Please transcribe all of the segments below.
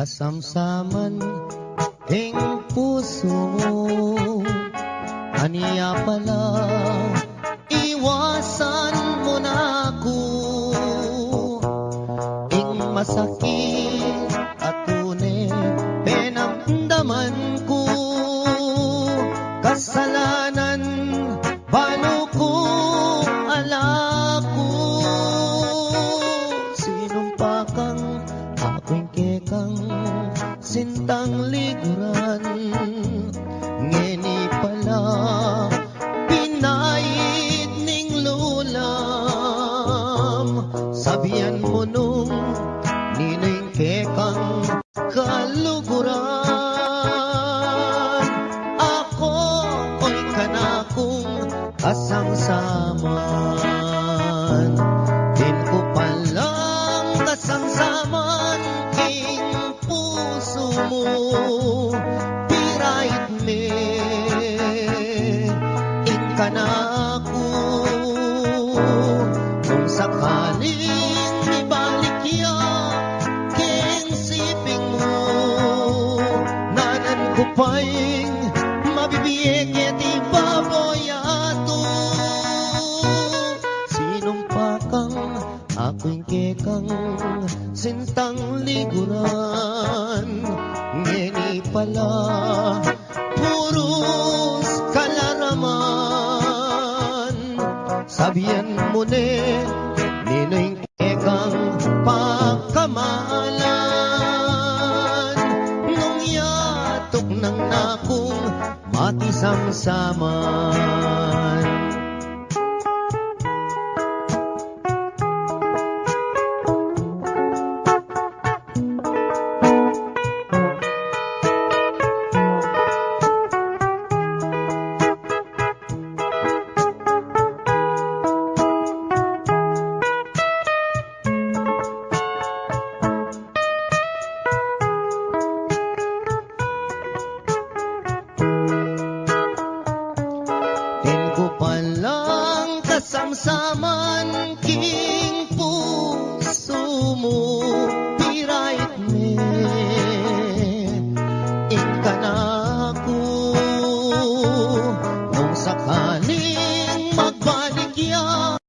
kasamsaman ing puso mo. Aniya pala, iwasan mo na ako. Ing masakit at tunay pinamdaman ko. Kasalanan balo ko alako. Sinumpa kang ako'y kekang sintang liguran. Ngeni pala pinait ning lulam. Sabihan mo nung nining kekang kaluguran. Ako ko'y kanakong kasangsaman. Din ko palang kasangsaman king puso mo. Pirait me ing kanako. Kung sakaling ibalik ya king siping mo. Nanan ko pa'y mabibiyek iti baboyato. Sinumpa kang ako'y kekang sintang liguran. Ngeni pala puros kalaraman. Sabihan mo ne nining kekang pagkamalan. Nung yatok ng nakong matisamsaman. Kasamsaman king puso mo. Pirait me ing kanako. Nung sakaling magbalik ya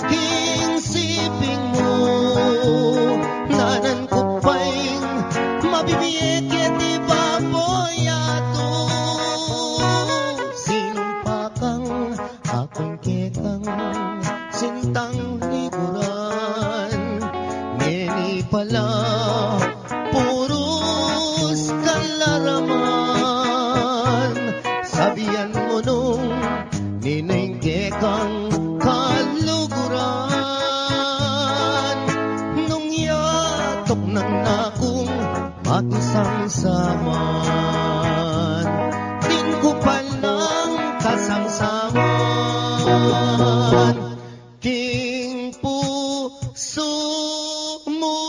king siping mo. Nanan ko pa'y mabibiyek iti baboyato. Sinumpa kang ako'y kekang sintang liguran. Ngeni pala puros kalaraman. Sabihan mo nung nining kekang kaluguran. Nung yatok ng nakong makisangsaman. Din ko palang kasangsaman king puso mo.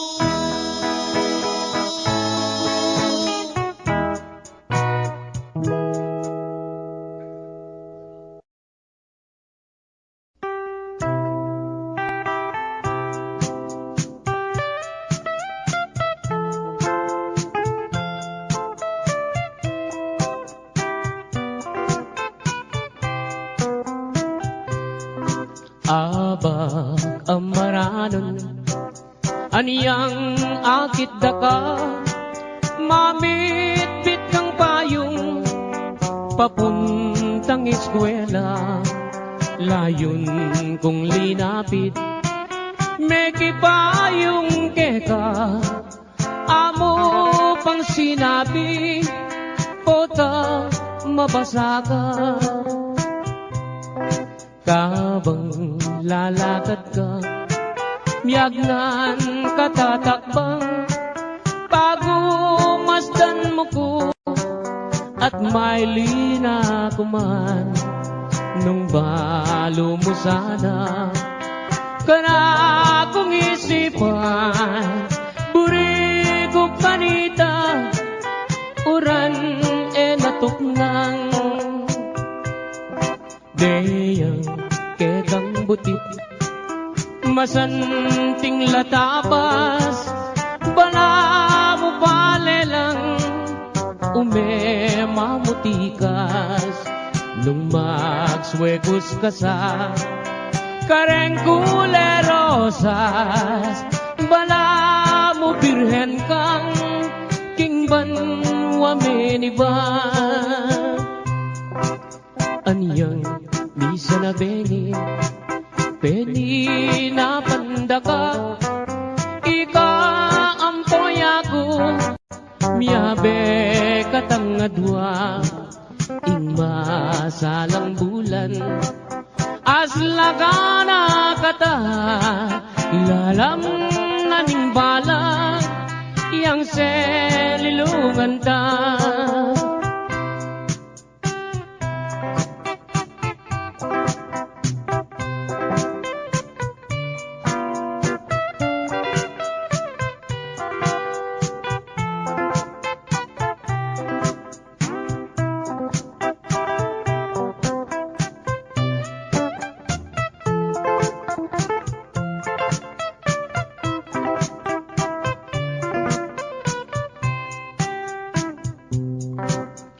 Abag amaranon aniyang akit daka. Mamitbit kang payong papuntang eskwela. Layon kong linapit meki payong keka. Amo pang sinabi pota mabasa ka. Kabang lalakad ka, miyagnan katatakbang. Pagumasdan mo ko at may lina kuman. Nung balo mo sana kana kong isipan. Buri ko kanita uran natuknang. Deyang kekang butik masanting latapas. Bala mo pale ume mamutikas nung magswekos ka sa kareng kulerosas. Bala mo birhen kang kingban wameniba. Anyang misa na beni peni na pandaka ika ampoy ako miyabe katangadwa ing masalang bulan aslagana kata lalam naning bala yang selilungan ta.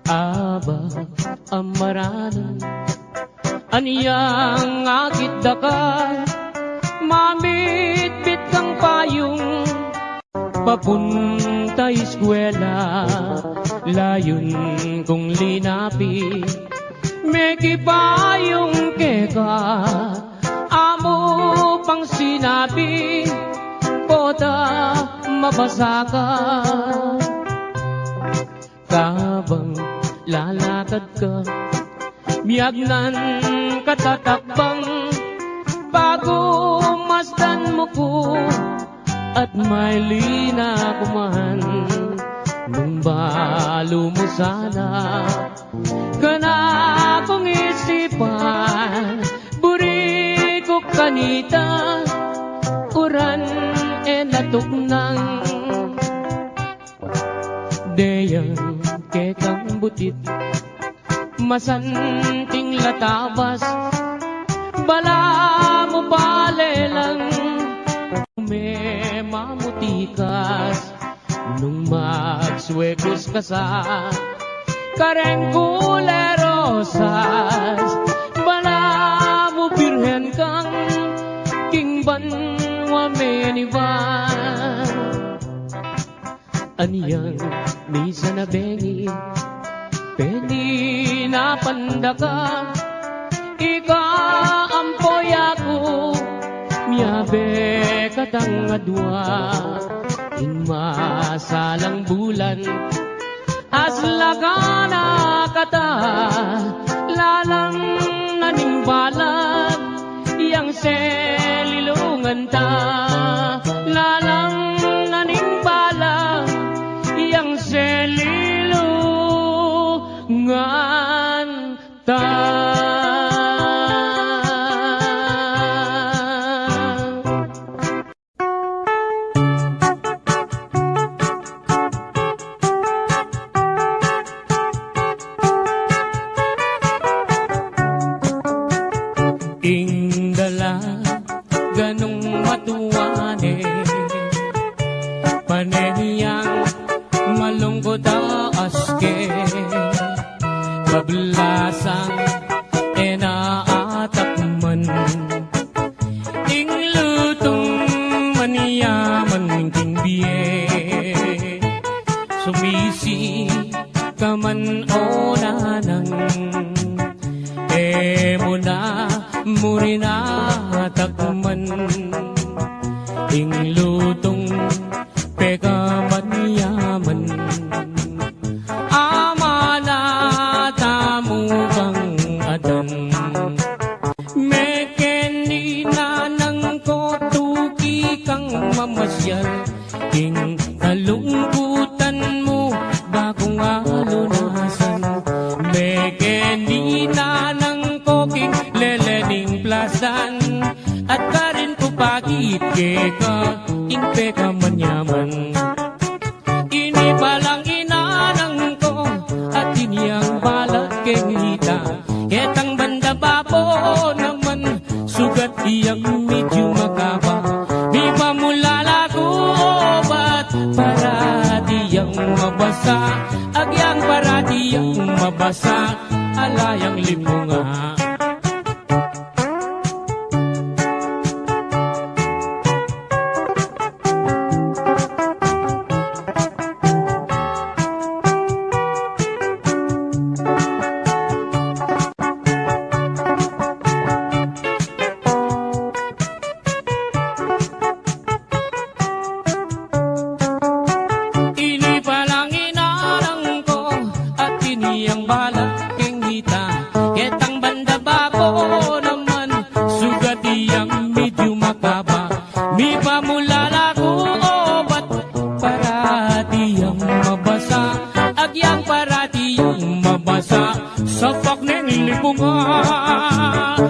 Aba amaranan aniyang akit daka mamit-bit kang payong papunta eskwela layon kong linapi meki payong keka amo pang sinabi pota mabasa ka kabang lalakad ka miyagnan katatakbang bago masdan mo ko at may lina kuman nung balo mo sana kana kong isipan buri ko kanita uran natuknang deyang kekang butit masanting latabas bala mo palelang may mamutikas nung magswekos ka sa kareng kulerosas bala mo birhen kang kingban wameniban. Aniyang misa na bengi peni na pandaka ika ampoy ako miyabe katangadwa in masalang bulan aslagana kata lalang naning balag yang selilungan ta lalang naning balag yang selilungan ta. Ingdala ganong matuwane panehiyang malungkot aske kablasang enaatakman ing lutong maniyaman king biye sumisi kaman onanang muna murina takman ing lutong pekaman yaman amana tamu kang adan mekeni nanang ko tuki kang mamasyal ing kalungkutan mo bagong alunasan mekeni nanang koking lelening plasan at karin ko pagit keka ingpe ka manyaman ini balang inanang ko at iniyang balat kengita ketang banda bapo naman sugat iyang medyo makaba di pamulala ko obat para diyang mabasa agyang mabasa, alayang lipunga.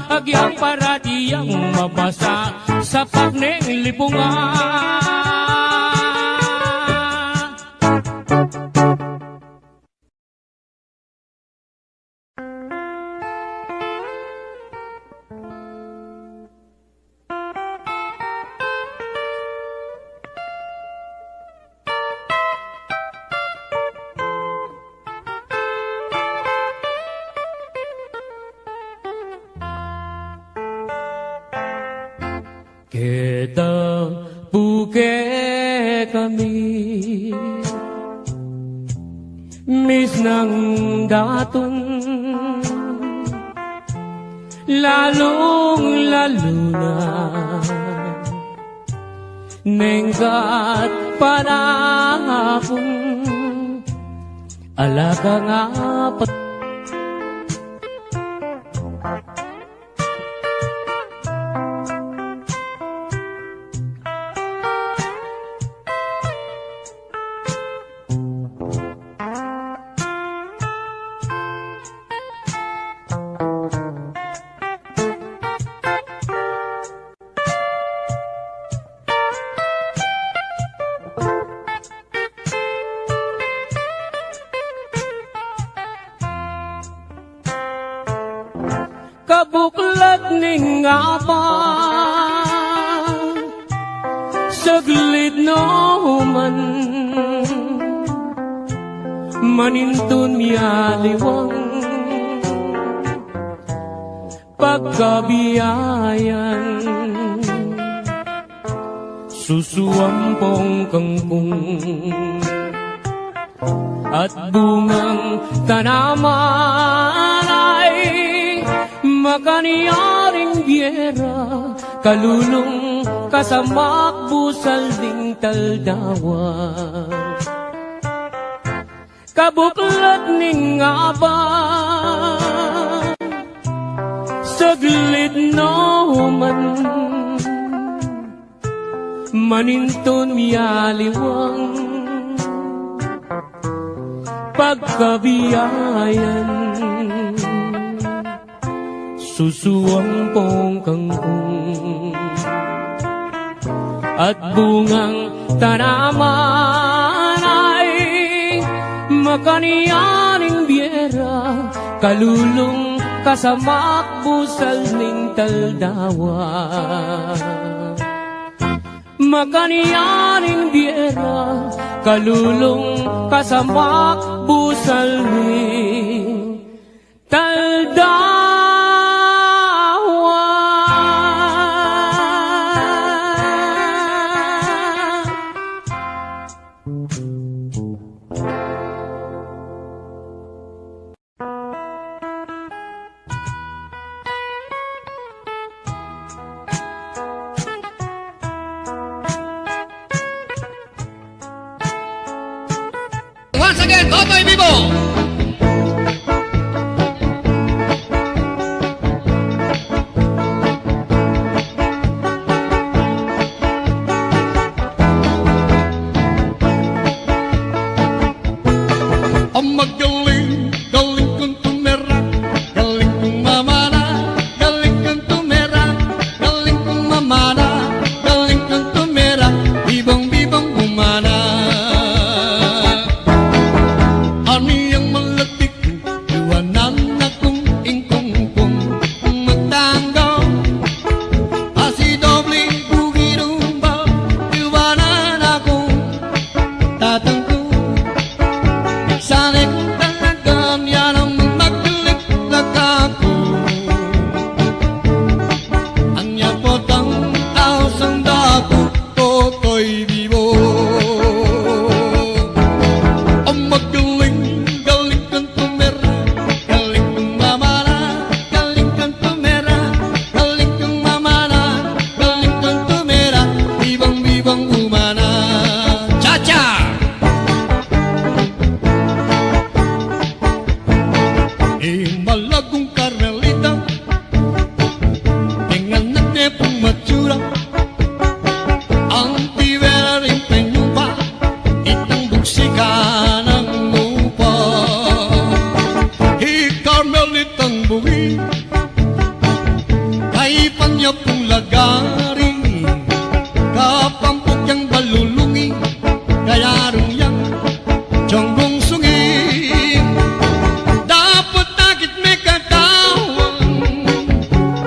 Agyang parati ang mabasa sa pakneng lipungan. Kita puke kami mis ng daton, lalong lalo na nengkat panahon, alaga nga kabuklat ning apa saglit no man manintun miyaliwang pagkabiyayan susuampong kangkong at bungang tanaman ay makaniyaring biyera, kalulong kasamak busal ding taldawa. Kabuklat ning aba, saglit no man, maninton miyaliwang, pagkabiyayan susuwang pong kangkong at bungang tanaman ay makaniyaning biyera, kalulong kasamak busal ning taldawa. Makaniyaning biyera, kalulong kasamak busal ning taldawa. Once again, Totoy Vivo! Ang magaling, galing kong tumera, galing kong mamana, galing kong tumera, galing kong mamana, galing kong tumera, bibong-bibong bumana. Ani ang Malagong Carmelita dengan anak pong matura ang tibera rin penyupa itang buksikan ng lupa. Carmelitang buwi kay panya pong lagari kapampok yang balulungi kaya rung yang jonggong sungi. Dapat nakit may katawan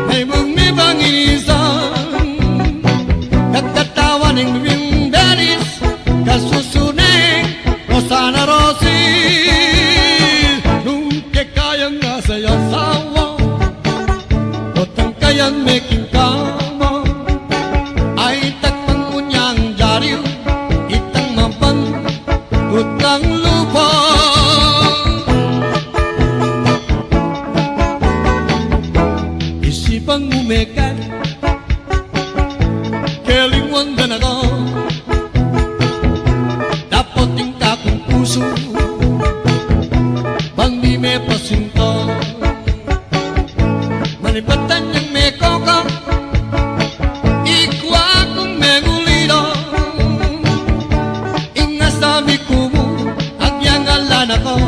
may bumibang isan nagtatawan ng wimberis kasusuneng Rosana Rosil nung kekayang nasa yasawa otang kayang making kama ay takpan mo niyang jariw itang mapan utang lupa. Isipang umekan kelingwan dan ako dapat yung kakong puso bang di may pasinto manipatan niyang may kokang ikwa kong mengulido ingas sabi ko mo agyang alan ako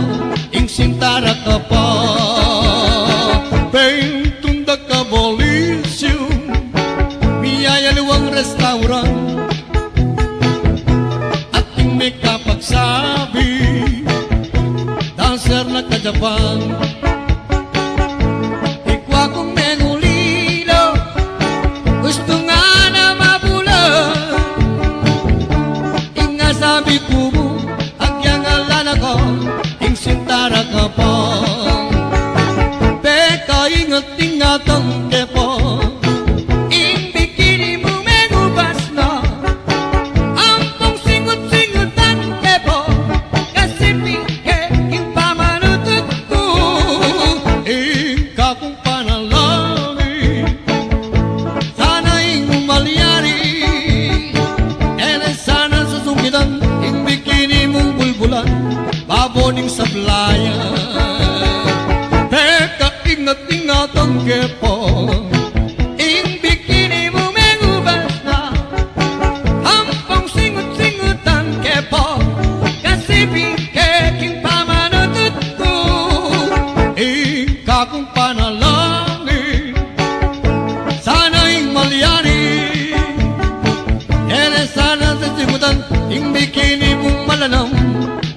ing sintara ka pa tunda ka bolisyo biyaya luwang restaurant at ting may kapagsabi dancer na ka Japan ikwa kong mengulido gusto nga na mabulan inga sabi ko mo agyang alan ako ing sintara ka pa ingat-ingatan kepo ing bikini mo megubas na ampong singut-singutan kepo kasi pingke ing pamanutut ko ing kakong panalangin sana ing umalyari ere sana susungitan ing bikini mong bulbulan baboning sablayan ingat-ingatan kepo ing bikini mo megubas na ampong singut-singutan kepo kasi bingkeking pamanutut ko ing kakong panalangin sana ing malyari ere sana sa singutan ing bikini mong malanam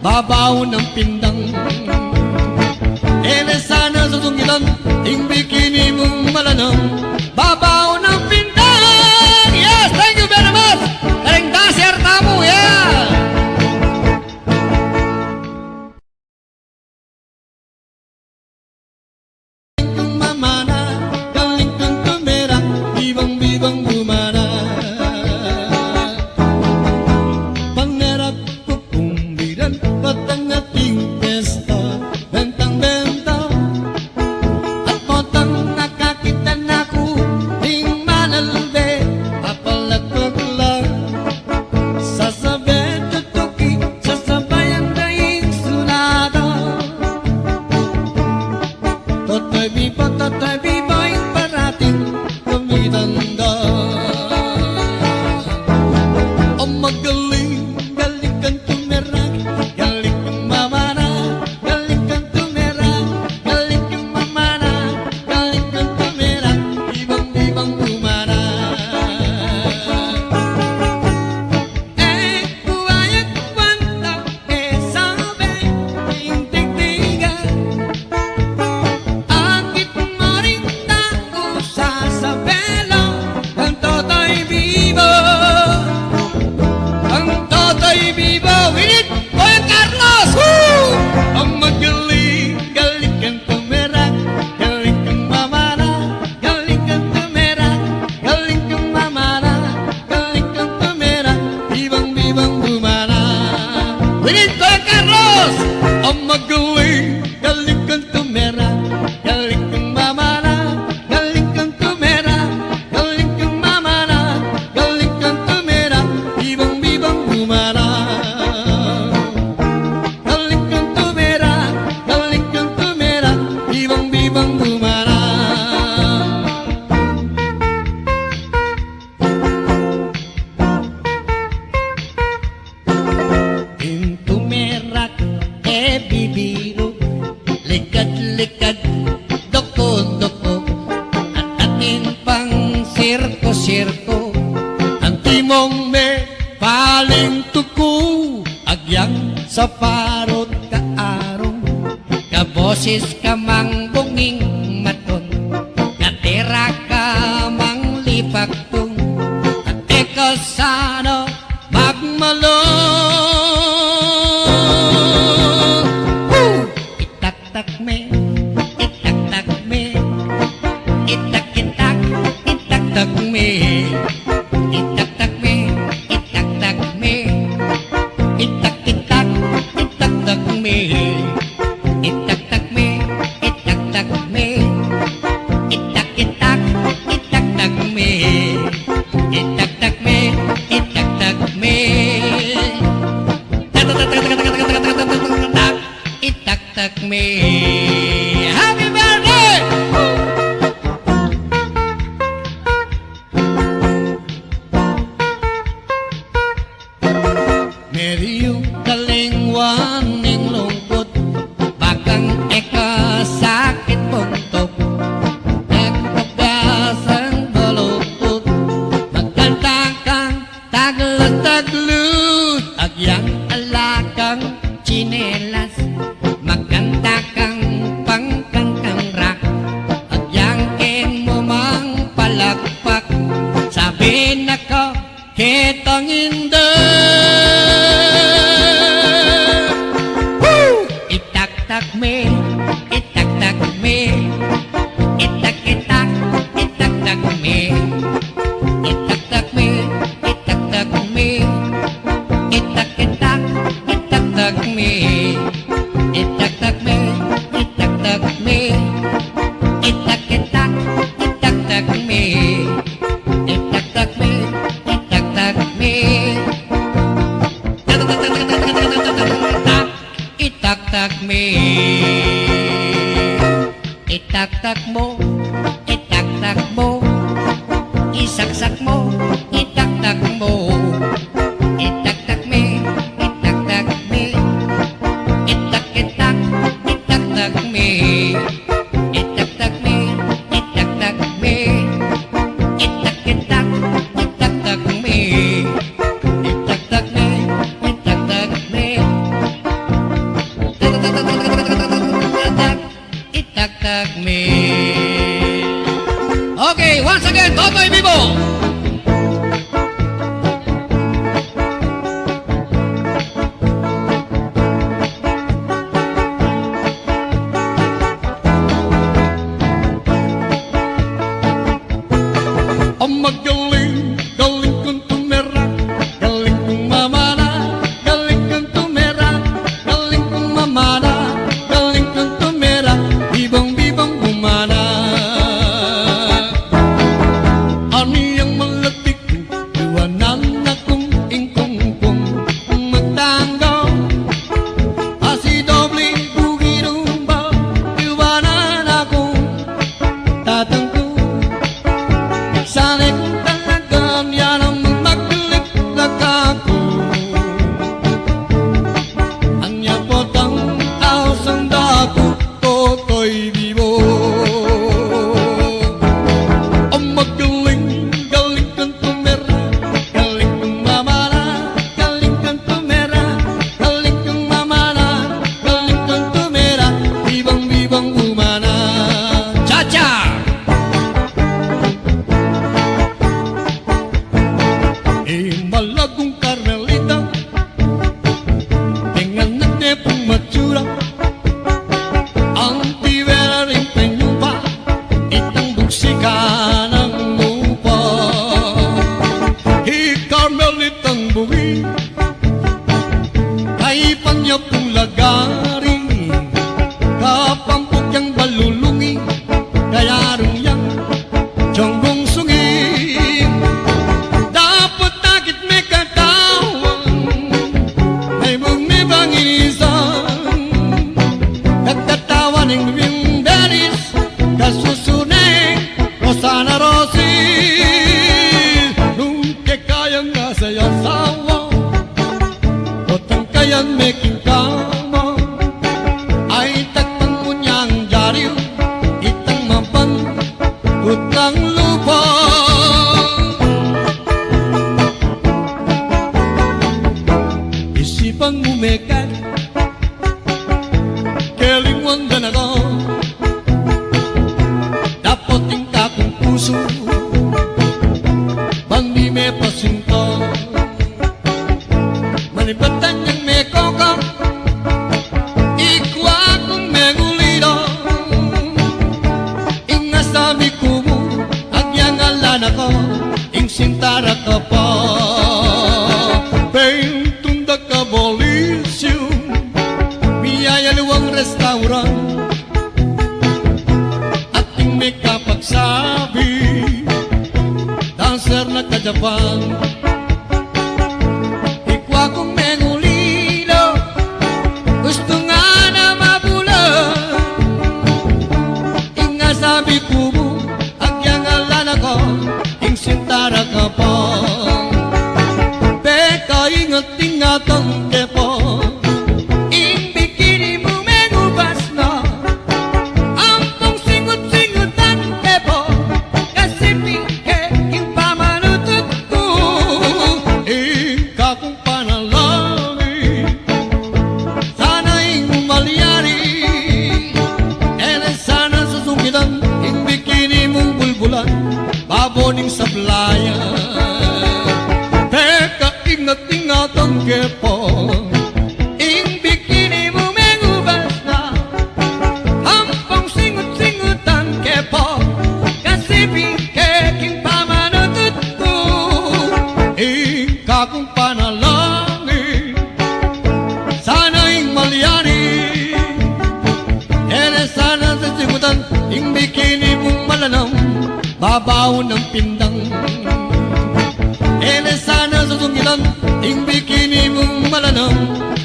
babaw ng pindang ere sana susungitan ing bikini mong malanang babaw ng pindang. Yes, thank you very much. Karing dancer tamu ya. Kung mamana, galing kang tumera, bibang-bibang bumana. Pangarap ko kumbiran, patang ating pesta, bentang-benta. Angit maring bibang bumana. Pintu merak bibiro, likad-likad, doko-doko, at atin pang sirko-sirko. Ang timong me paling tuku, agyang sa parot kaarong, kaboses ka mang bunging maton, katera ka mang lipagtong, at eka sana magmalong. Itak-tak me, itak-tak me, itak-itak, itak-tak me, itak-tak me, itak-tak me, itak-itak, itak-tak me, itak-tak me, itak-tak me, itak-itak, itak-tak me, itak-tak me, itak-tak me, itak-tak me. Happy birthday! Medyo kalingwan ng lungkot, bakang eka sakit puntok, nagpagasang baluktot, magkanta kang taglat-taglut, agyang alakang chinelas, magkanta kang pangkantang rock, agyang ken mo mang palakpak, sabi na ko kitang inda. Itak-tak me, itak-tak me, itak-itak, itak-tak me, itak-tak me, itak-tak me, itak-itak, itak-tak me, itak-tak me, itak-tak me, itak-itak, itak-tak me, itak-tak me, itak-tak me, itak-tak me. Itaktak mo, itaktak mo, isaksak mo, itaktak mo, itaktak me, itaktak me, itak-itak, itaktak me, itaktak me, itaktak me, itak-itak, itaktak me, itaktak me, itaktak me, itaktak me. Okay, once again, Totoy Vivo. Ang magaling, galing kong tumera, galing kong mamana, galing kong tumera, galing kong mamana, galing kong tumera, bibang-bibang bumana. Ani ang malatik ko, iwanan akong ingkong-kong, magtanggaw, asi doble bugirumba, iwanan akong tatangko. Sana'y kung talagang yan ang maglik na kako, ang yapotang ausang dako, Totoy Vivo. Ang magaling, galing kang tumera, galing kang mamana, galing kang tumera, galing kang mamana, galing kang tumera, bibang-bibang umana. Cha-cha! Malagong Carmelita, dengan nagtepong matsura, ang tibera rin penyupa, itang buksika ng lupa. Carmelitang buwi, kay panyapong lagari, kapampok yang balulungi, utang lupa. Isipang umekat, kelingon dan ako, dapat tingka kong puso, bandi me pasinto, manibatan yang me kokong, ikwa kong me gulido, ingas sabi kumu, agyang alan ako, ing sintara ka pa. Tunda ka bolisyo, biyaya luwang restaurant, ating may kapagsabi, dancer na ka-Japan. Ikwa kong mengulilo, gusto nga na mabulan, inga sabi kubo, agyang alan ako, ing sintara ka pa. Ingat-ingatan kepo, ing bikini mo megubas na, ampong singut-singutan kepo, kasi pingke ing pamanutut ko, ika kong panalangin, sana ing malyari, ere sana susungitan, ing bikini mong bulbulan, baboning sablayan. Ingat-ingatan kepo, ing bikini mo megubas na, hampong singut-singutan kepo, kasi bingkeking pamanutut ko, ika kong panalangin, sana ing malyari, ere sana sa singutan, ing bikini mong malanam, babaw ng pindang. Ele sana susungitan, ing bikini mong malanam,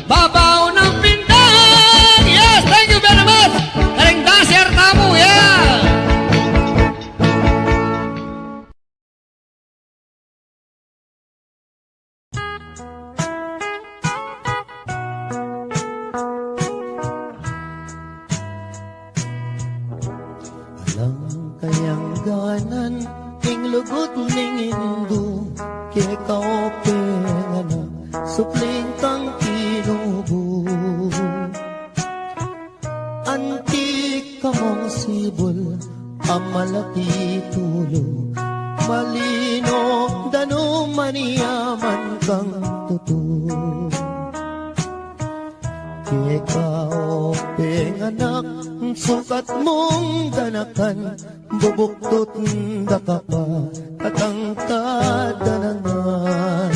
babaw ng pindang. Yes, thank you very much. Karing dancer tamu, yeah. Alam kayang ganan, ing lugot ning indu, kaya kaope nga na, supling kang kinubo. Antik ka mong sibol, amalati tulo, malino, dano maniyaman kang tuto. Kaya kaope nga anak, sukat mong ganakan, bubuktot da ka pa, at ang kadanangan.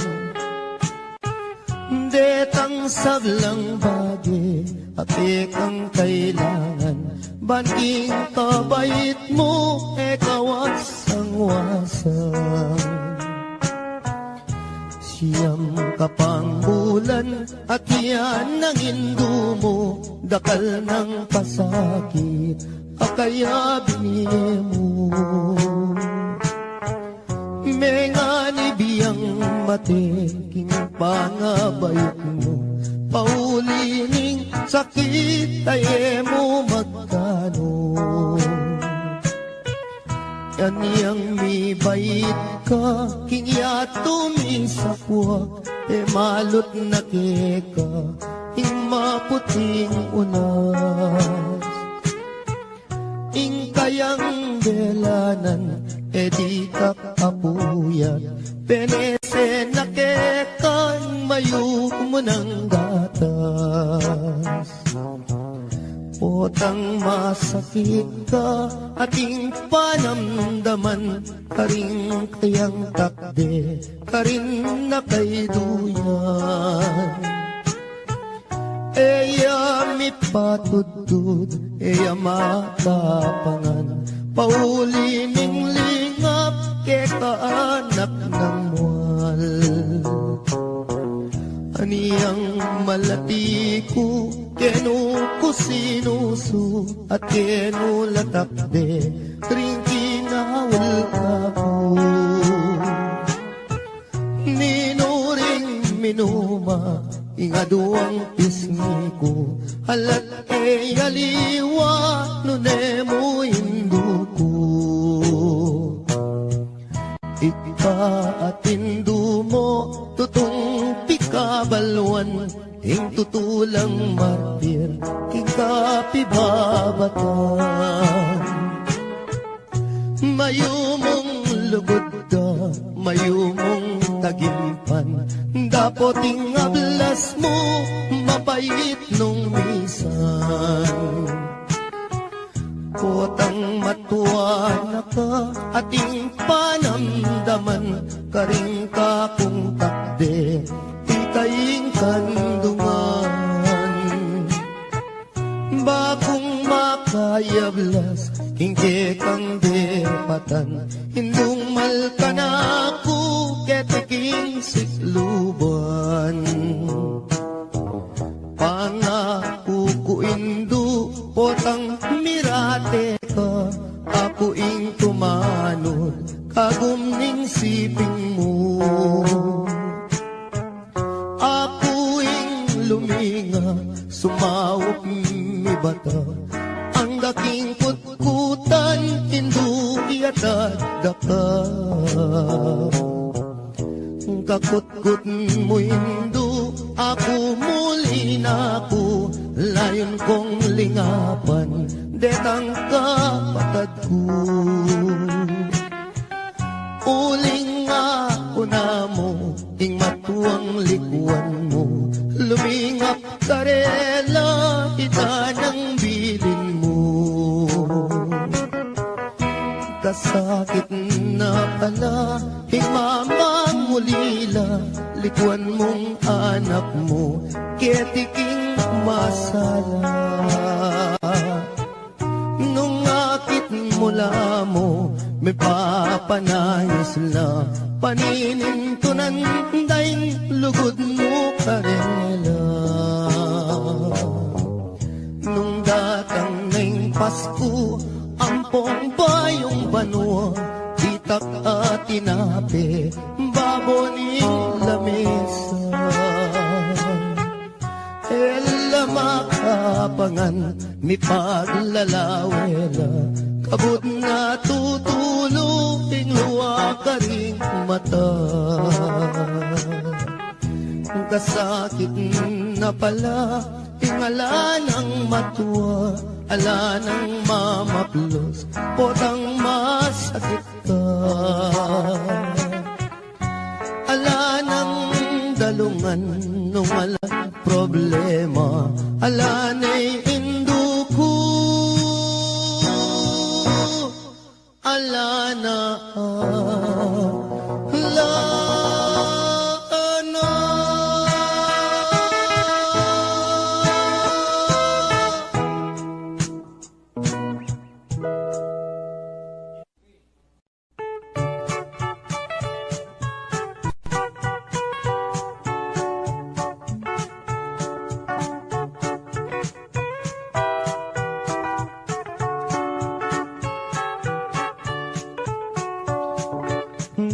Detang saglang bagi, apik ang kailangan, banking kabait mo, wasang-wasang. Siyam kapang bulan, at yan ang indo mo, dakal ng pasakit, akaya binili mo. Mengani biyang mateking pangabayot mo, paulining sakit tayo mo magkano. Yan yang mi bait ka, kingya tumisakwak, malot na keka, ing maputing unas. Ing kayang belanan, di ka kapuyat, penese na kekan, mayu mo ng gatas. Potang masakit ka, ating panamdaman, karing kayang takde, karin na kay duyan. Eya mi patudud, eya matapangan, paulining lingap, ke kaanak ng mual. Aniyang malati ko, kenu ko sinusu, at kenu latakde, ring kinawal ka ko. Ninuring minuma, ingaduang pisngi ko, halat e aliwa, nune mo induko. lugod da mayumong tagimpan, dapoting ablas mo mapait nung misan. Potang matuwa na ka ating panamdaman, karing ka kung takde ikaing kandungan. Bagong makayablas kingke kang depatan, hindung malka na ako ketiking sikluban. Pangako ko indu potang mirate ka, ako ing tumanod kagumning siping mo. Ako ing luminga sumawok mi bata, ang daking kutkutan hindu iatad daka. Kakutkut mo hindu, ako muli na ako, layon kong lingapan, detang kapatad ko. Uling ako na mo, ing matuang likuan mo, lumingap karela, ita ng bilin mo. Kasakit na pala, himamang mulila, likuan mong anak mo, ketiking masala. Nung akit mula mo, may papanayos na, paninintunan daing lugod mo karela. Nung datang ng Pasko, ampong bayong banwa, itak at tinape, baboning lamesa. Ela makapangan, mi paglalawela, kabut na tutulong, luwa ka ring mata. Kasakit na pala, ingala ng matuwa, ala ng mamaplos, potang masakit ka. Ala ng dalungan, nung walang problema, ala na'y induko, ala na, ala na.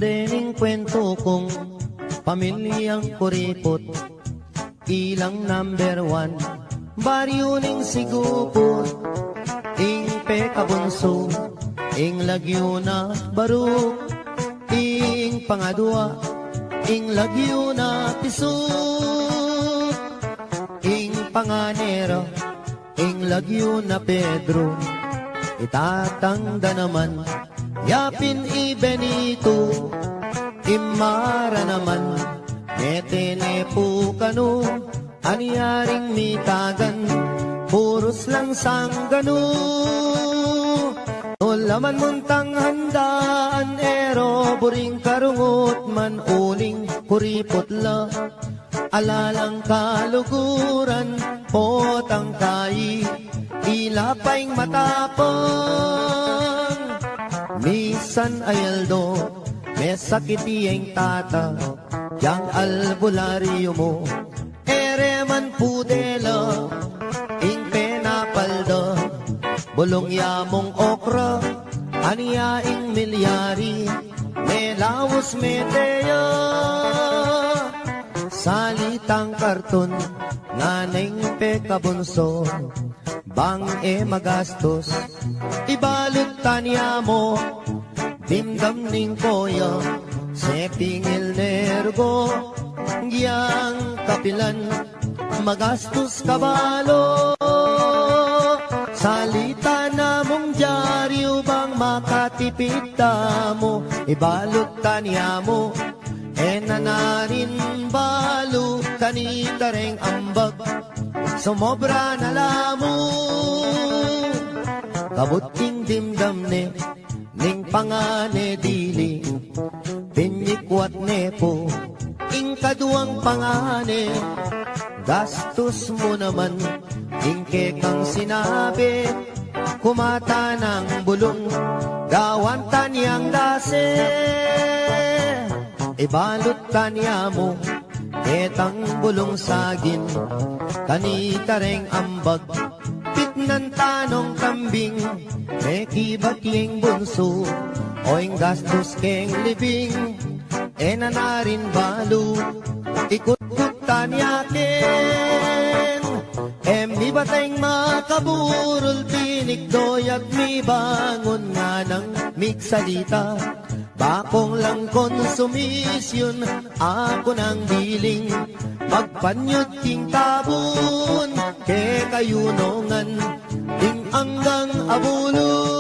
Dening kwento kong pamilyang kuripot, ilang number 1, baryo ning sigupot, ing pekabunso, ing lagyo na baruk, ing pangadwa, ing lagyo na pisuk, ing panganero, ing lagyo na Pedro, itatangda naman, yapin i Benito, imara naman, netene po kano, anyaring mitagan, puros lang sanggano. O laman muntang handaan, ero buring karungot man uling kuripot la, alalang kaluguran, potang kai, ilapaing matapang. Misan ayaldo, may sakit iyeng tata, yang albularyo mo, ereman pudela, ing penapalda, bulong yamong okra, aniya ing milyari, may lawas meteya. Salitang karton, nganeng pekabunso, bang magastos, ibalot tanya mo, dimdam ning koya, sepingil nergo, giyang kapilan, magastos kabalo. Salita na mong dyaryo bang makatipid mo, ibalot tanya mo, nanarin balo, kanitareng ambag, sumobra na lamo. Kabuting dimdam ne, ning pangane dili, pinyikwat nepo, ing kaduang pangane, gastos mo naman, ingke kang sinabi, kumata ng bulong, gawan tanyang dase, ibalot tanya mo, etang bulong sagin, kanitareng ambag, pitnan tanong kambing, mekibatyeng bunso, oing gastos keng libing, nanarin balo, ikut-kut tanyakin, mi bateng makaburol, pinikdoy at mi bangon nga ng miksalita, bakong lang konsumisyon, ako ng biling, magpanyod king tabon, ke kayunongan, ting anggang abuloy.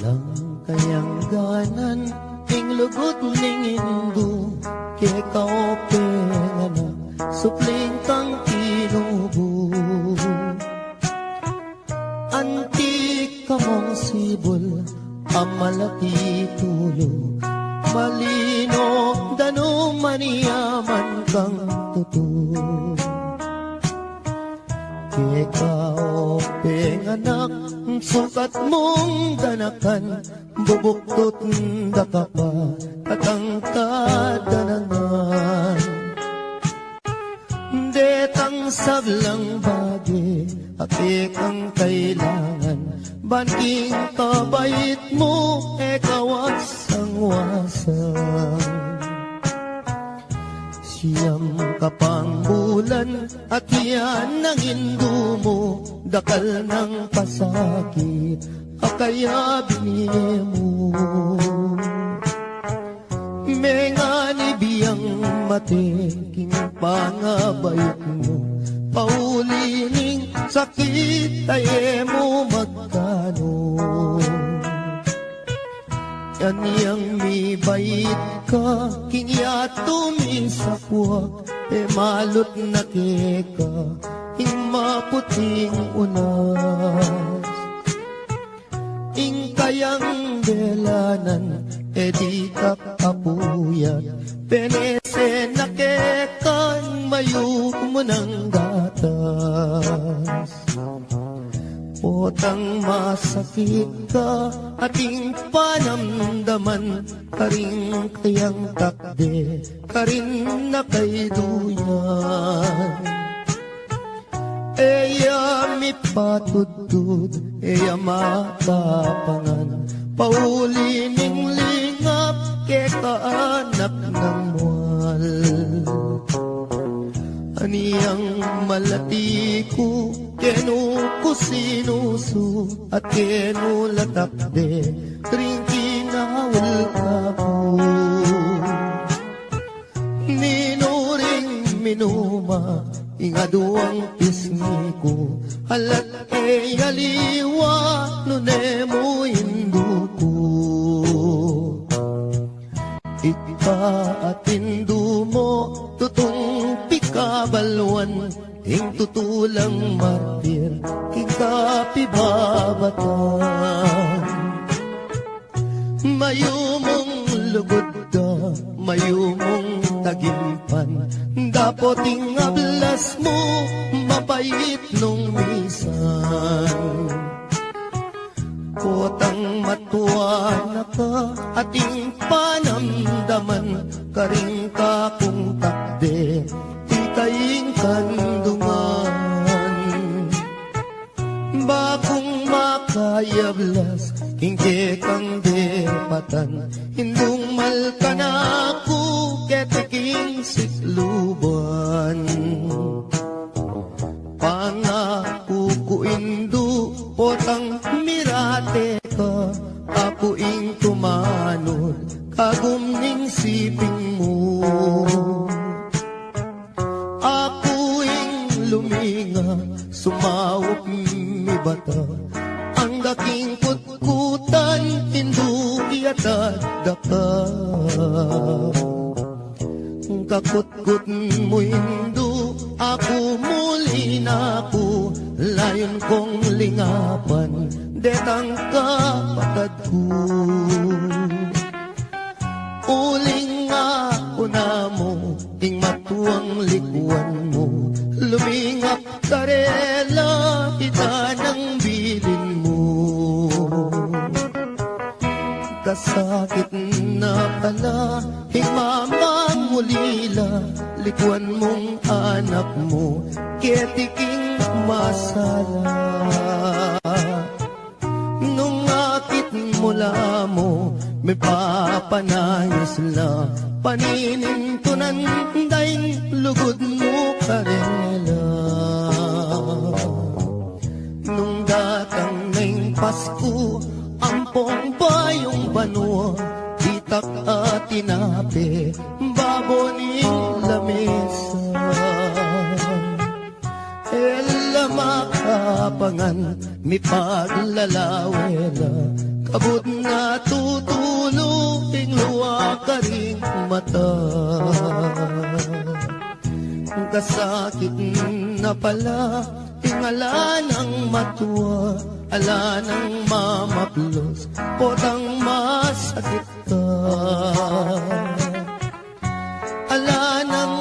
Lang kayang ganan ing lugot ning Indo kay kaope nga supling kang tinubo. Antik ka mong sibol amalaki tulo malino dano maniyaman kang tuto. Ikaw, anak, sukat mong danakan, bubuktot daka pa, katang kadanangan. Detang sablang bagi, api kang kailangan, banking kabait mo, wasang-wasang. Siyam kapang bulan at yan ang Indo mo, dakal ng pasakit, akaya binili mo. Mengani biyang mateking pangabayot mo, paulining sakit ay mo magkano. Yan yang mi bait ka, kingya tumisapwa, malot na keka, ing maputing unas. Ing kayang delanan, di ka kapuyat, penese na kekan, mayo mo ng gatas. Potang masakit ka, ating panamdaman, karing kayang takde, karin na kay duyan. Eya mi patudud, eya matapangan, paulining lingap, ke kaanak ng mual. Aniyang malati ko, kenu ko sinusu, at kenu latakde, ring kinawal ka po. Ninuring minuma, ingaduang pisngi ko, alat aliwa, nunemo Indo ko. Ika at Indo mo, tutong pikabalwan, ing tutulang martir, ikapibabatan. Mayumong lugod da, mayumong tagimpan, dapoting ablas mo, mapait nung misan. Potang matuwa na ka, ating panamdaman, karing ka kung takde, ikaying kandungan. Bakong makayablas, kingke kang depatan, hindung malka na ako, ketiking sikluban. Pangako ko Indo, potang mirate ka, ako ing tumanod, kagumning siping mo. Ako ing luminga, sumawap mi bata, ang daking kutkutan, Indo iatad daka. Kakutkut mo Indo, ako muli na ako, layon kong lingapan, detang kapatad ko. Uling ako na mo, ing matuang likuan mo, lumingap karela, ita ng bilin mo. Kasakit na pala, himamang mulila, likuan mong anak mo, ketiking masala. Nung akit mula mo, may papanayos la, paninintunan daing lugod mo karela. Nung datang ng Pasko, ampong bayong banwa, itak at tinape, baboning lamesa. Ela makapangan, mi paglalawela, abot na tutulong ing luwa ka ring mata. Kasakit na pala, tingala ng matuwa, ala ng mamaplos, potang masakit ka. Ala ng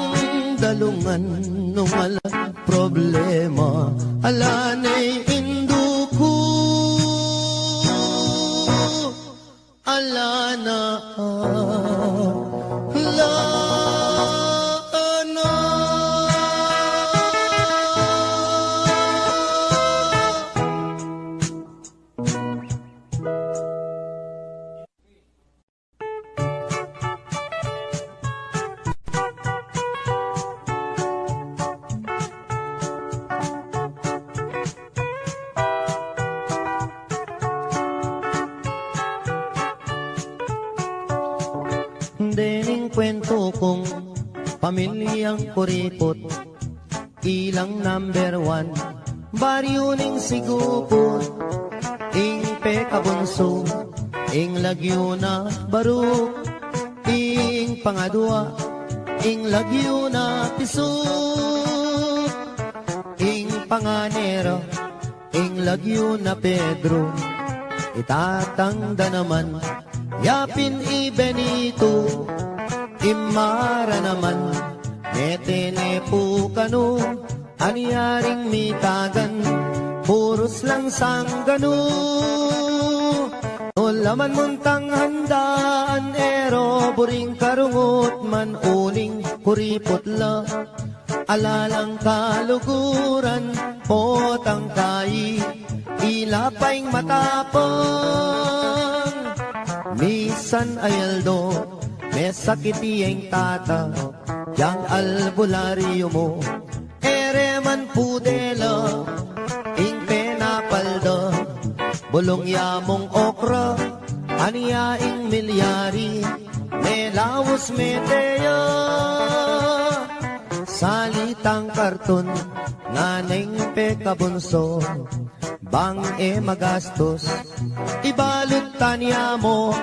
dalungan, nung ala problema, ala na'y induko, ala na ala na. Dening kwento kong pamilyang kuripot, ilang number 1, baryo ning sigupot, ing pekabunso, ing lagyo na baruk, ing pangadwa, ing lagyo na pisuk, ing panganero, ing lagyo na Pedro, itatangda naman, yapin i Benito, imara naman, netene po kano, anyaring mitagan, puros lang sanggano. Ulaman muntang handaan, ero, buring karungot, man uling kuripot la, alalang kaluguran, potang kai, ilapaing matapang. Misan ayaldo, may sakit iyeng tata, yang albularyo mo, ere man pudela, ing penapalda, bulong yamong okra, aniya ing milyari, may lawos meteya, salitang karton, naneng pekabunso, bang e magastos, ibalot tanya mo,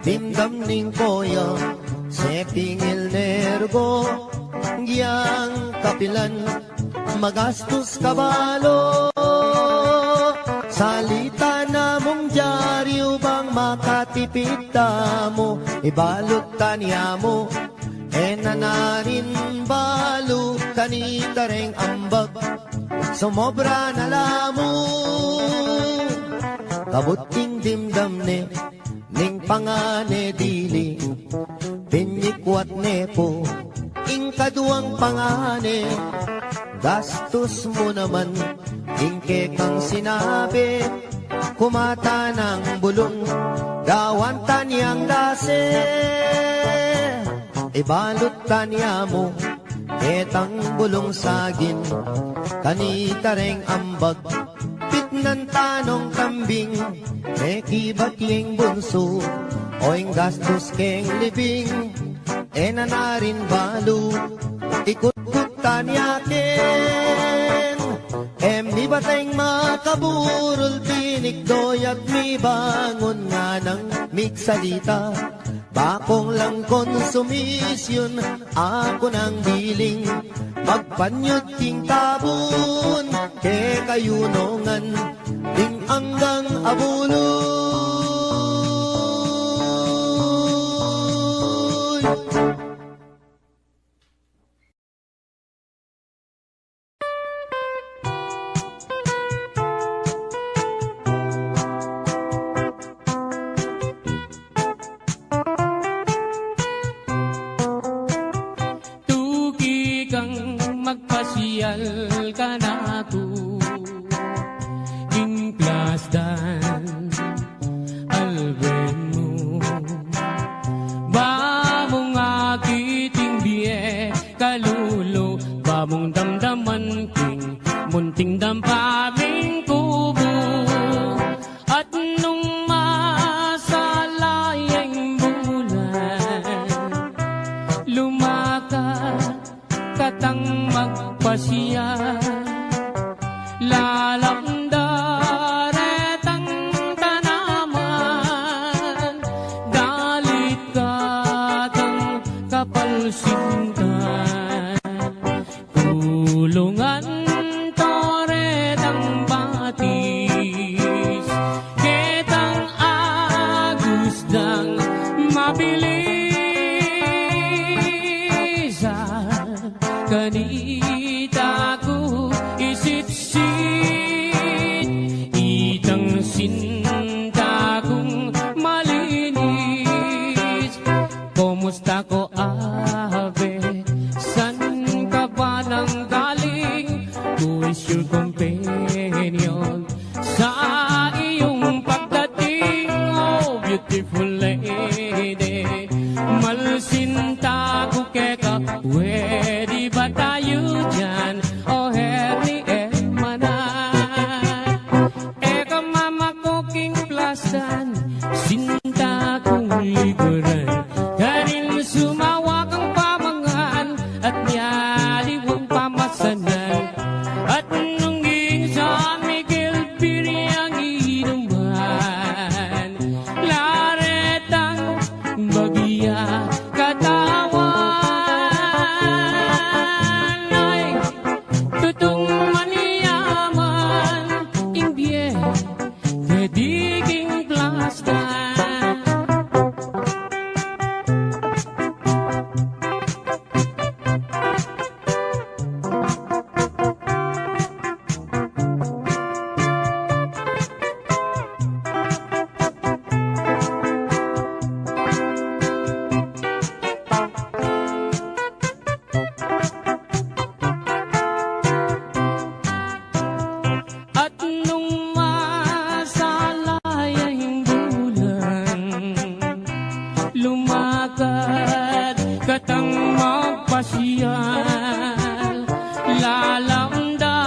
dimdam ning koya, sepingil nergo, giyang kapilan, magastos kabalo. Salita na mong dyaryo bang makatipid mo, ibalot tanya mo, e nanarin balo, kanita ring ambag, sumobra na lamo. Kabuting dimdam ne, ning pangane dili, pinyikwat nepo, ing kaduang pangane, gastos mo naman, ing kekang sinabi, kumata ng bulong, gawan tanyang dase, ibalot tanya mo, etang bulong sagin, kanita ring ambag, pitnan tanong kambing, mekibat yung bunso, oing gastos keng libing, enanarin balo, ikut-kutan yakin, mi bateng makaburol, pinikdoy at mi bangon nga ng miksalita, bakong lang konsumisyon, ako ng biling, magpanyot ting tabon, ke kayunongan, ting anggang abuloy. Tugi kang magpasyal ka na to, ing plasdan, malsintan. Kulungan toret ang batis, ketang agus dang mabilisan. Kanita ko isitsit, itang sinta kong malinis. Kumusta ko ave, san ka ba nang galing? Who is your companion sa iyong pagdating? Oh, beautiful lady, malsinta ko keka, pwede ba tayo dyan? Oh, herni manan, eka mama ko king plastan, sinta kong likuran, kanin sumawa kang pamangan, at nyaliwang pamasanan, at nung San Miguel Piriang inuman, laretang bagya katawan, ay tutong maniyaman, imbye kediging plastan. At nung masalayang bulan, lumakad katang magpasyal, lalamda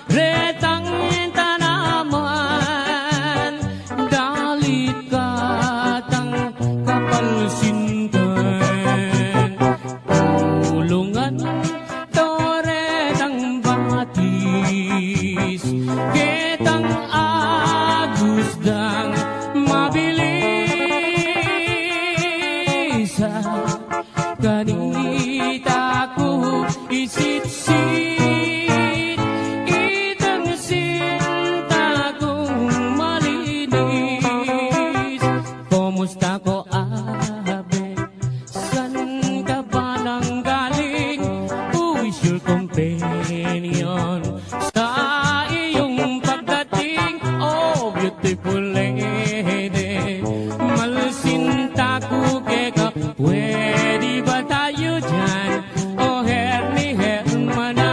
retang tanaman, dalit katang kapalsintan. Kulungan toret ang batis, ketang agus dang mabilisa. Kanita ko isitsit, itang sinta kong malinis. Kumusta ko ave, san ka ba nang galing? Who is your companion sa iyong pagdating? Oh, beautiful lady, malsinta ko keka, pwede ba tayo dyan? Oh, herni hermana,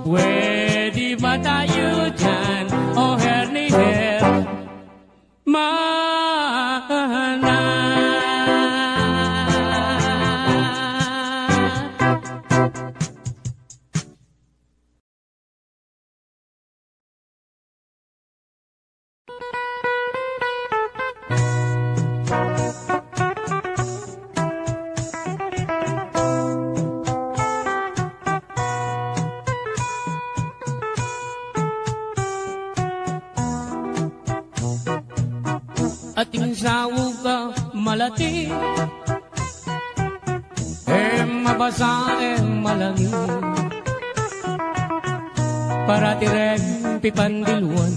pwede ba tayo dyan? Oh, herni hermana. Ating sawog ka malati, mabasa malangi, para tireng pipandiluan,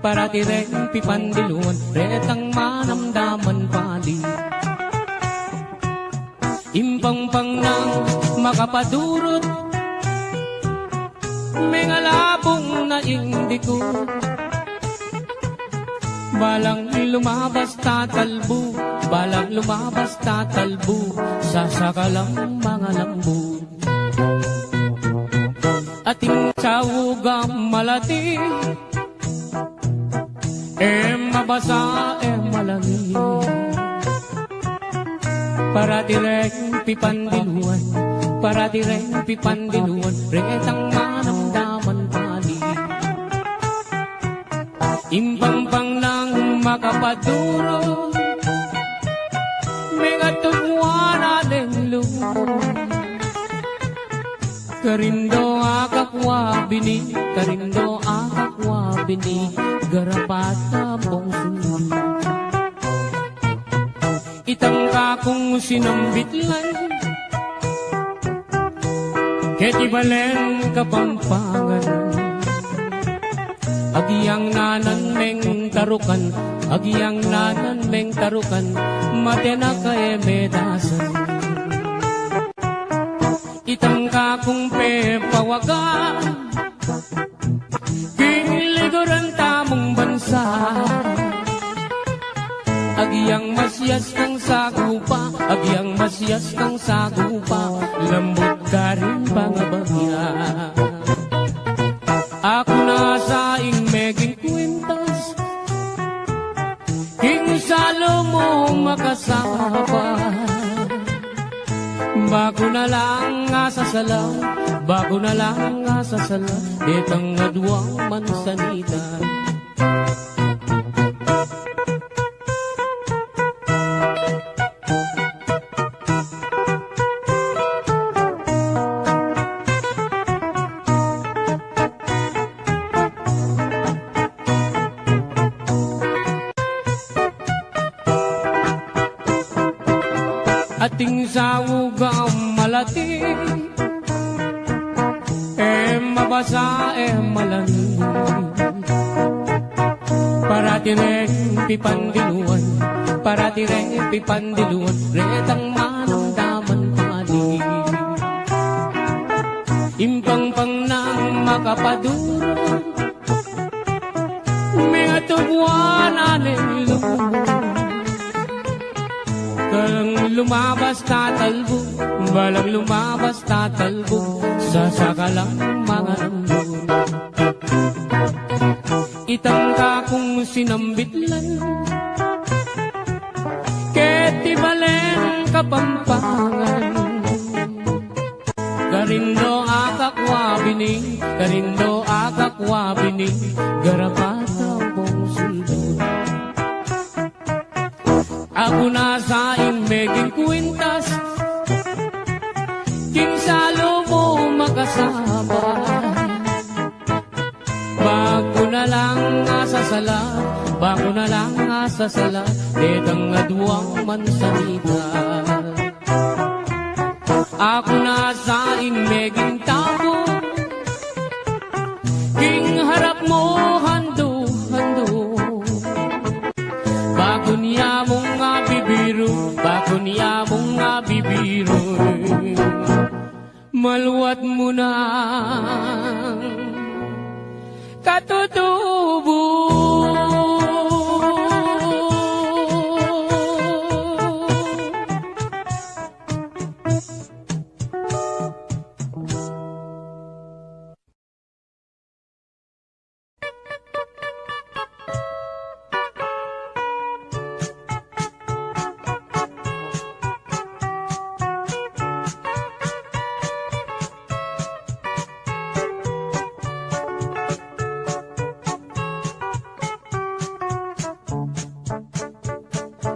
para tireng pipandiluan, retang manamdaman pali. Impang-pang nang makapadurot, may ngalabong na indiko, balang lumabas tatalbo, balang lumabas tatalbo, sasakalang mga lambo. Ating sawugang malati, mabasa malangi, para direng pipandiluan, para direng pipandiluan, retang manamdaman pali. Impang-pang nang makapaduro, may katugwa natin lumo. Karindo akakwa bini, karindo akakwa bini, garapata mong sunod. Itang kakong kung sinambitlan Keti balen kapampangan Agiyang nanan meng tarukan Agiyang nanan meng tarukan Matena ka medasan Itangka kung pepawaga Kinliguran tamong bansa Agiyang masyas kang sagupa Agiyang masyas kang sagupa Lambot ka rin pangabagya Ako na sa ing meging kwintas King salo mo makasapa Bago na lang nga sasalam Bago na lang nga sasalam Ditang aduang mansanita Ating sawugang malati mabasa malandi Parati rin pipandiluan Parati rin pipandiluan Retang manong daman pali Impang-pang nang makapaduro May atubuan anelo Kalang lumabas tatalbo, balang lumabas tatalbo, sasakalang mga nandun. Itangka kung sinambitlan, keti balen kapampangan. Karindo akakwabining, karindo akakwabining, garapata pong sulbon. Ako na sa imeging kwintas King salo mo makasama Bago na lang asasala Bago na lang asasala Detang aduang mansanita Ako na sa imeging tabo King harap mo hando-hando Bago niya mong bibiro, bago niya mong bibiro, maluwat mo na katutubo.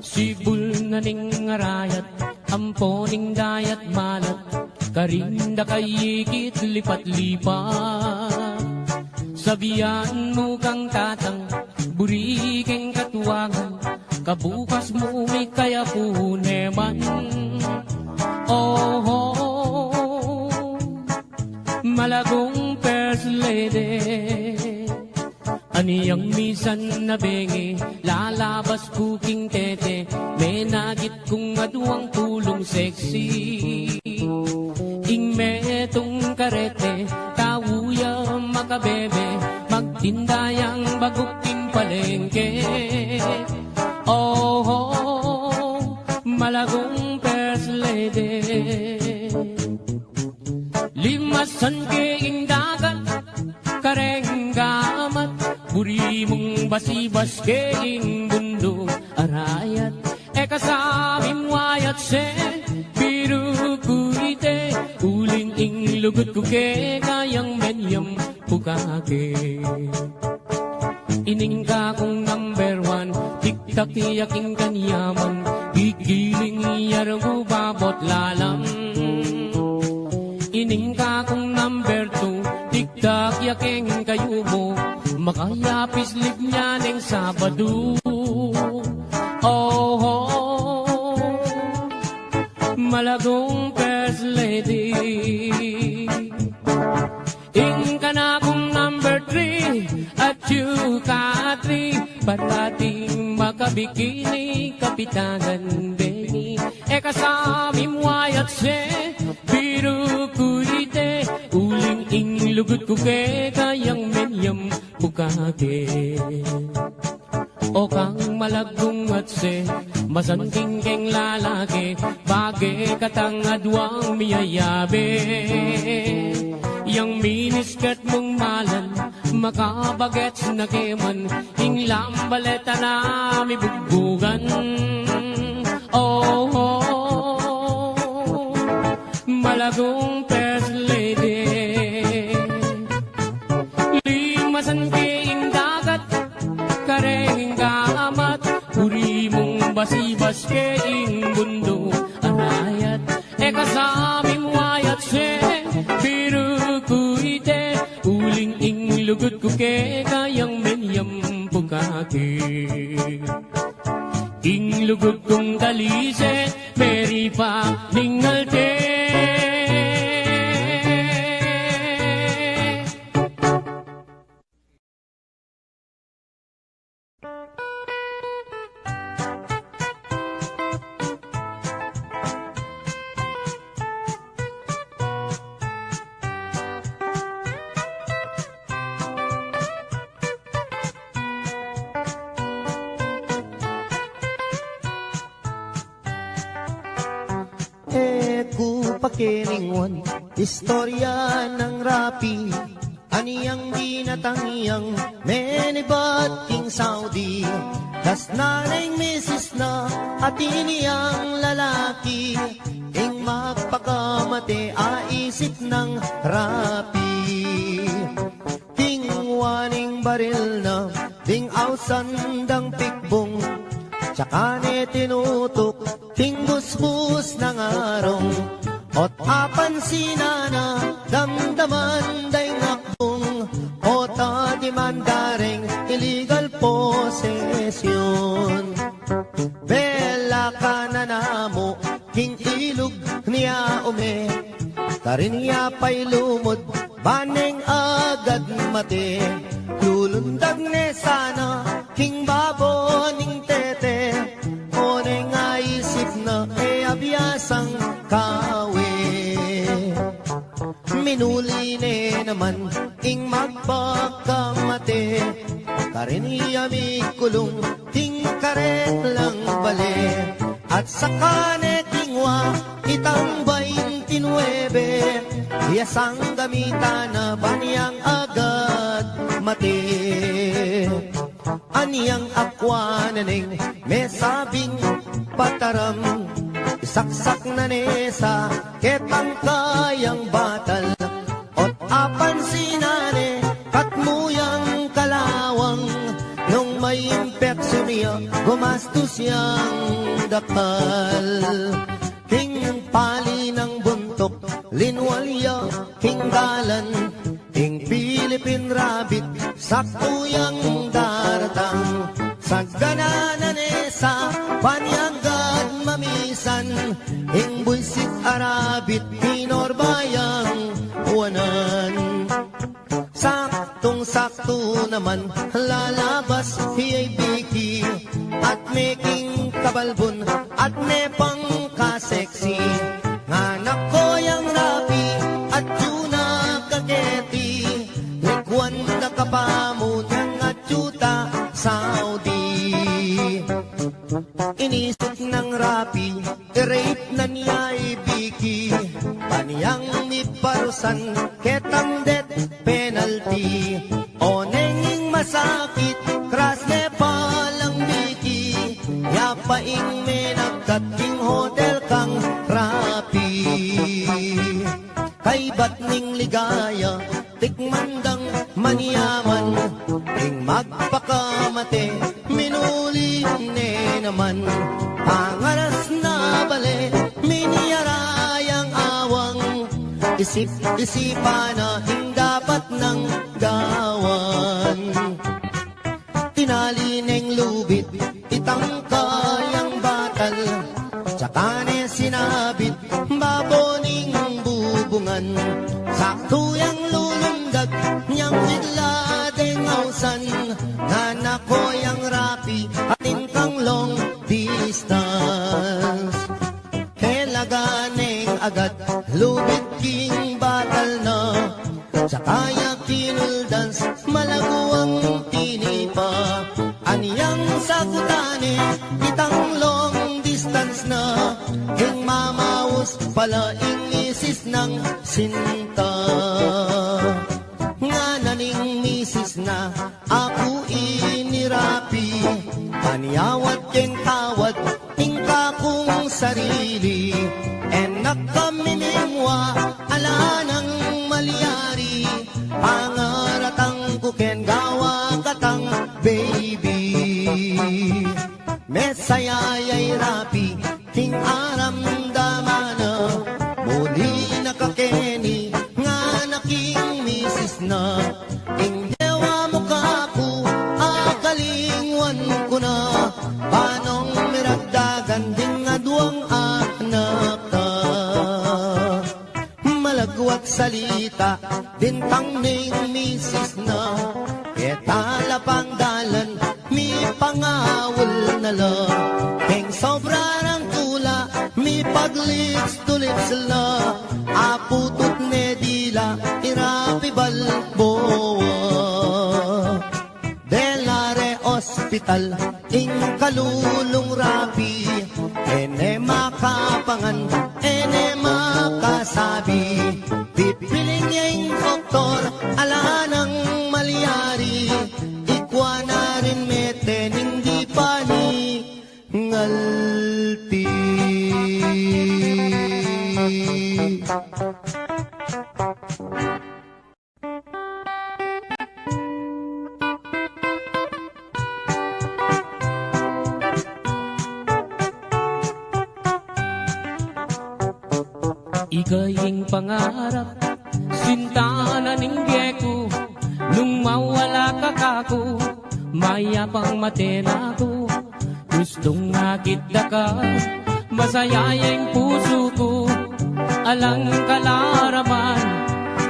Sibul na ning arayat, ampo ning dayat malat, karinda kayikit lipat-lipat. Sabihan mo kang tatang, burikeng katuwangan, kabukas mo may kaya puneman. Oh, malagong first lady. Aniyang misan na bengi, lalabas kuking tete, may nagit kung aduang tulong sexy. Ing metong karete, tawuya makabebe, magtindayang baguking palengke. Oh, malagong first lady. Limasan keing dagat, karenggamat, buri mong basibas keing bundok arayat. Kasaming wayat se, biru kuite, uling ing lugut kuke, kayang menyam pukake. Ining ka kong number one, tik-tak yaking kanyaman, gigiling yarang babot lalam. Ining ka kong number two, tik-tak yaking kayo mo, makayapis lig niya ng Sabado. Oh, malagong first lady. Ing ka na kong number 3 at you ka 3, parating makabikini kapitanan Benny. E kasami mo ayat se, biru kuite, uling ing lugut ko ke kayang menyam bukake. O kang malagong at se, masanting keng lalaki, bagay katangadwang miyayabe. Yang miniskirt mong malan, makabagets na keman, ing lambaleta na mi bugbugan. Oh, oh, malagong first lady. Limasan king dagat, kareng kamat, puri mong basibas ke ing mundo arayat. E kasami mo ayat se, biru kuite, uling ing lugut ko ke kayang menyam pukake. Ing lugut kong kalise, meri pa ningalte. Pakiningon, istorya ng rapi, aniyang ginatangiyang menibat king Saudi. Das nanay misis na at iniyang lalaki, ing magpakamate aisip ng rapi. Ting waning baril na, ting ausandang pikbong, tsaka ne tinutok, ting busbus ng arong. Ot apan sinana, damdaman day ngakbong, o tadimandaring illegal possession. Bela ka na namo, king ilog niya ume, tarin niya pa'y lumod, baneng agad mate. Lulundag ne sana, king baboning tete, o neng aisip na e abyasang kawe. Minuli ne naman ing magpakamate, kareniya mi kulong ting karet lang bale. At saka ne tingwa itang 29, hiyasang gamitan na baniyang agad mate. Aniyang akwa naneng may sabing pataram, isaksak na nesa ketang kayang batal. Ot apan sinane katmuyang kalawang, nung may impeksyon niya gumastos siyang dakal. King pali ng buntok linwalya king galan, king Philippine rabbit saktuyang daratang. Sagananan esa panyanggad mamisan, ing buisit arabit pinorbayang uwanan. Saktong-sakto naman lalabas hiyay biki, at making kabalbon at nepang kaseksi. Nganak ko yang rapi at yuna kaketi, likwan na kapamot yang atsyuta Saudi. Inisip ng rapi, i-rape na niya ibiki, paniyang iparusan ketang death penalty. O nenging masakit, kras ne palang biki, yapaing menagkating hotel kang rapi. Kay ba't ning ligaya, tikmandang maniyaman, ing magpakamate, minuli ne naman. Pangaras na bale, miniyarayang awang, isip-isipan na ing dapat ng gawan. Tinali neng lubid, itang kayang batal, tsaka ne sinabit, distance. Kailanganing agad lubid king batal na, sa kaya kinuldans malaguang tinipa. Aniyang sagutane kitang long distance na, ing mamaus pala ing isis ng sinta. Nga naning misis na ako inirapi, aniyawat ken tawad tingka kong sarili. Enak kami mimwa ala ng malyari, pangaratang kuken gawa katang baby. Mesayayay rapi ting aram damana, muli nakakeni nga naking misis na. Ing dewa mo ka ko akalingwan ko na, panong miragdagan ding aduang anak ka. Malagwat salita din tang ning misis na, etala pangdalan mi pangawal na lang. Keng sobra ng tula mi paglips to lips la, aputot ne dila irapi balboa. Delare Hospital ing kalulong rapi, ene makapangan ene makasabi. Pipiling niya ing doktor ala ng malyari, ikwa na rin meten hindi pa ni ngalti. Ikaying pangarap, sinta na ninggye ko, nung mawala ka kako, mayapang matena ko. Gustong nakita ka, masayayang puso ko, alang kalaraman,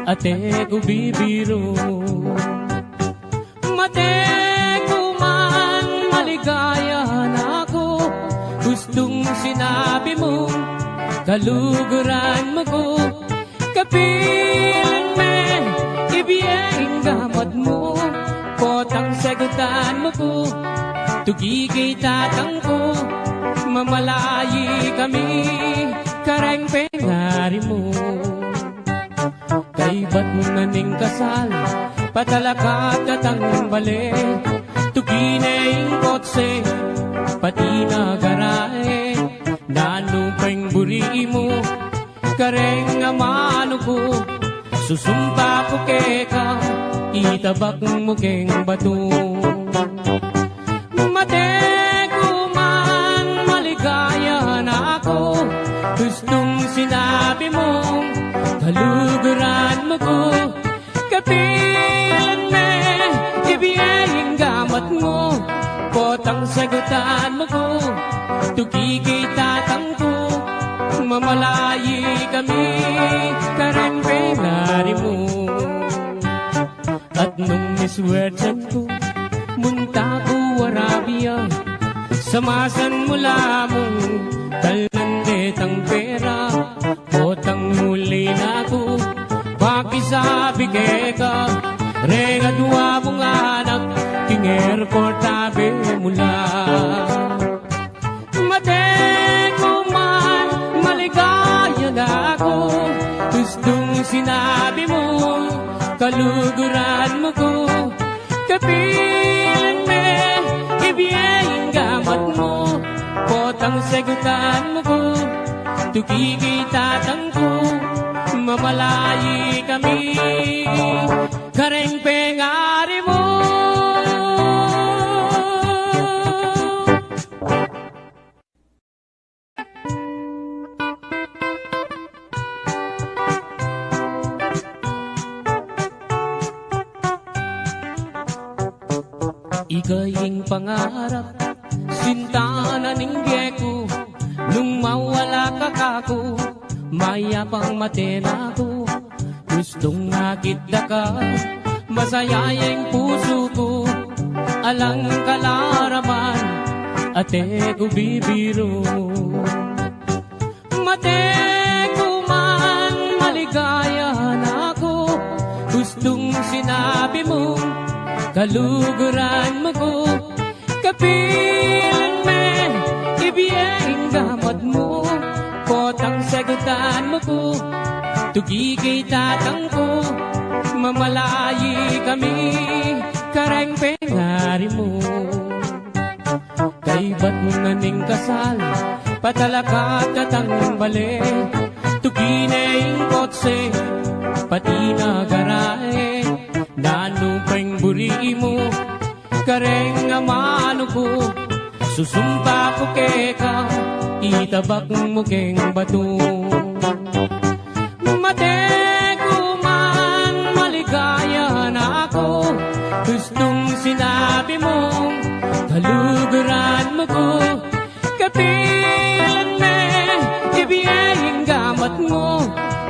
ate ko bibiro. Mate ko man, maligaya na ako, gustong sinabi mo, kaluguran mo ko, kapilan me, ibiyeng gamot mo, potang sagutan mo ko, tugigay tatang ko, mamalayi kami, kareng pengari mo. Kay ba't mo naning kasal, patalakat katang bale, tuginay kotse, pati na garae, nanupeng buri mo, kareng amano ko, susumpa ko keka, itabak mo keng bato. Mate ko man, maligaya na ako, gustong sinabi mo, kaluguran mo ko, kapilan me, ibiyeng gamat mo, potang sagutan mo ko, tugigay tatang ko, mamalayi kami, kareng pengari mo. At nung niswertsan ko, munta ko Arabia, samasan mula mong talandetang pera, potang muli na ko, pakisabi keka, rega dua mong anak, king airport tabi mula. Mate ko man, maligaya na ako, gustong sinabi mo, kaluguran mo ko, kapilan me, ibiyeng gamat mo, potang sagutan mo ko, tugigay tatang ko, mamalayi kami, kareng pengari mo. Ikaying pangarap, sinta na ninggye ko, nung mawala ka kako, mayapang matena ko, gustong nakita ka, masayayang puso ko, alang kalaraman, ate ko bibiro. Mate ko man maligaya na ako, gustong sinabi mo, kaluguran mo ko. Kapilan me, ibiyeng gamot mo, potang sagutan mo ko, tugigay tatang ko, mamalayi kami, kareng pengari mo. Kay ba't mo naning kasal, patalakat katang bale, tugineng kotse, pati nagarae, nanupeng buri mo, kareng amano ko, susumpa ko keka, itabak mo keng bato. Mate ko man maligaya na ako, gustong sinabi mo, kaluguran mo ko. Kapilan me, ibiyeng gamat mo,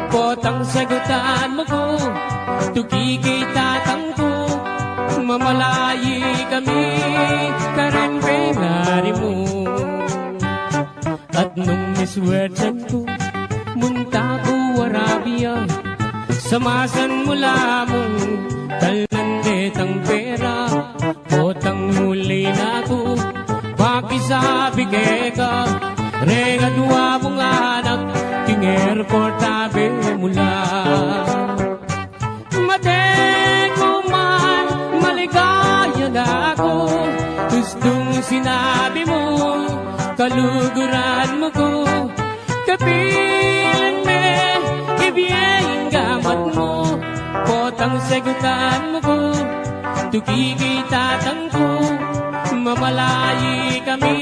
potang sagutan mo ko, tugigay tatang ko, mamalayi kami, kareng pengari mo. At nung miswertsan ko, munta ko Arabia, samasan mula mong talandetang pera, potang muli na ko, pakisabi ka, regadwa mong anak, king airport tabi mula. Mate ko man, maligaya na ako, gustong sinabi mo, kaluguran mo ko. Kapilan me, ibiyeng gamat mo, potang sagutan mo ko, tugigay tatang ko, mamalayi kami.